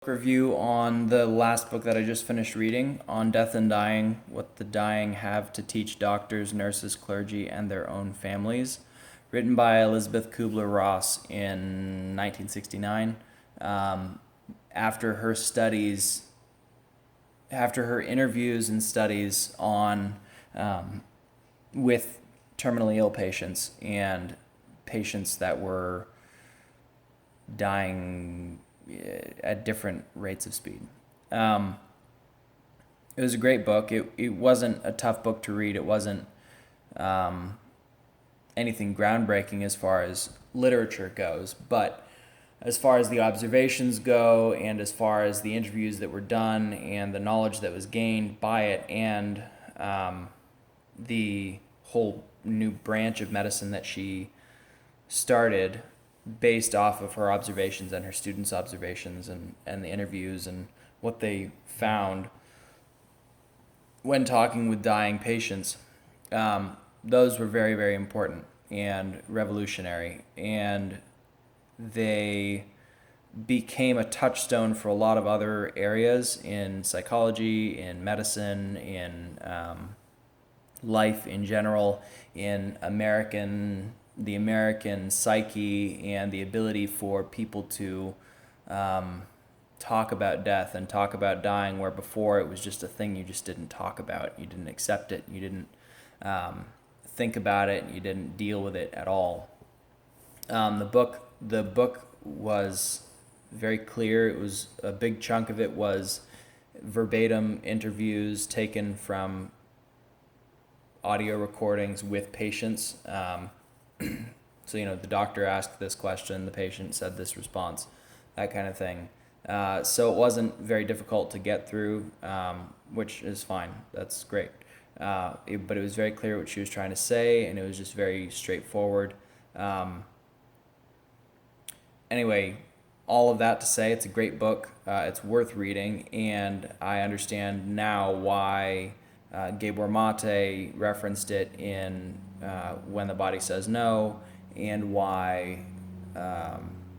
Review on the last book that I just finished reading, On Death and Dying: What the Dying Have to Teach Doctors, Nurses, Clergy, and Their Own Families, written by Elizabeth Kubler-Ross in 1969. After her studies, after her interviews and studies on with terminally ill patients and patients that were dying at different rates of speed. It was a great book. It wasn't a tough book to read. It wasn't anything groundbreaking as far as literature goes, but as far as the observations go and as far as the interviews that were done and the knowledge that was gained by it and the whole new branch of medicine that she started based off of her observations and her students' observations and the interviews and what they found when talking with dying patients, those were very, very important and revolutionary. And they became a touchstone for a lot of other areas in psychology, in medicine, in life in general, in the American psyche, and the ability for people to talk about death and talk about dying, where before it was just a thing you just didn't talk about. You didn't accept it. You didn't think about it. You didn't deal with it at all. The book was very clear. It was a big chunk of it was verbatim interviews taken from audio recordings with patients. So, the doctor asked this question, the patient said this response, that kind of thing. So it wasn't very difficult to get through, which is fine. That's great. But it was very clear what she was trying to say, and it was just very straightforward. Anyway, all of that to say, it's a great book. It's worth reading, and I understand now why Gabor Mate referenced it in When the Body Says No, and why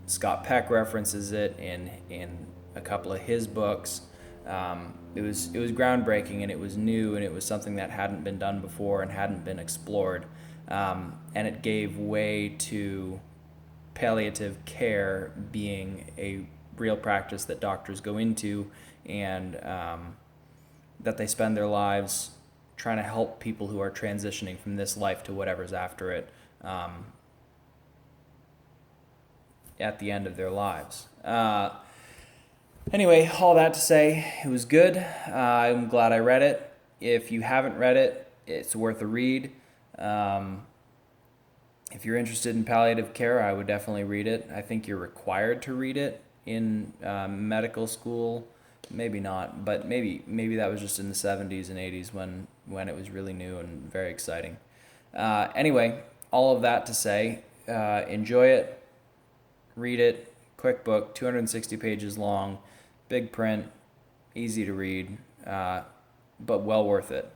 Scott Peck references it in a couple of his books. It was groundbreaking, and it was new, and it was something that hadn't been done before and hadn't been explored, and it gave way to palliative care being a real practice that doctors go into, and that they spend their lives trying to help people who are transitioning from this life to whatever's after it, at the end of their lives. Anyway, all that to say, it was good. I'm glad I read it. If you haven't read it, it's worth a read. If you're interested in palliative care, I would definitely read it. I think you're required to read it in medical school. Maybe not, but maybe that was just in the 70s and 80s when it was really new and very exciting. Anyway, all of that to say, enjoy it, read it. Quick book, 260 pages long, big print, easy to read, but well worth it.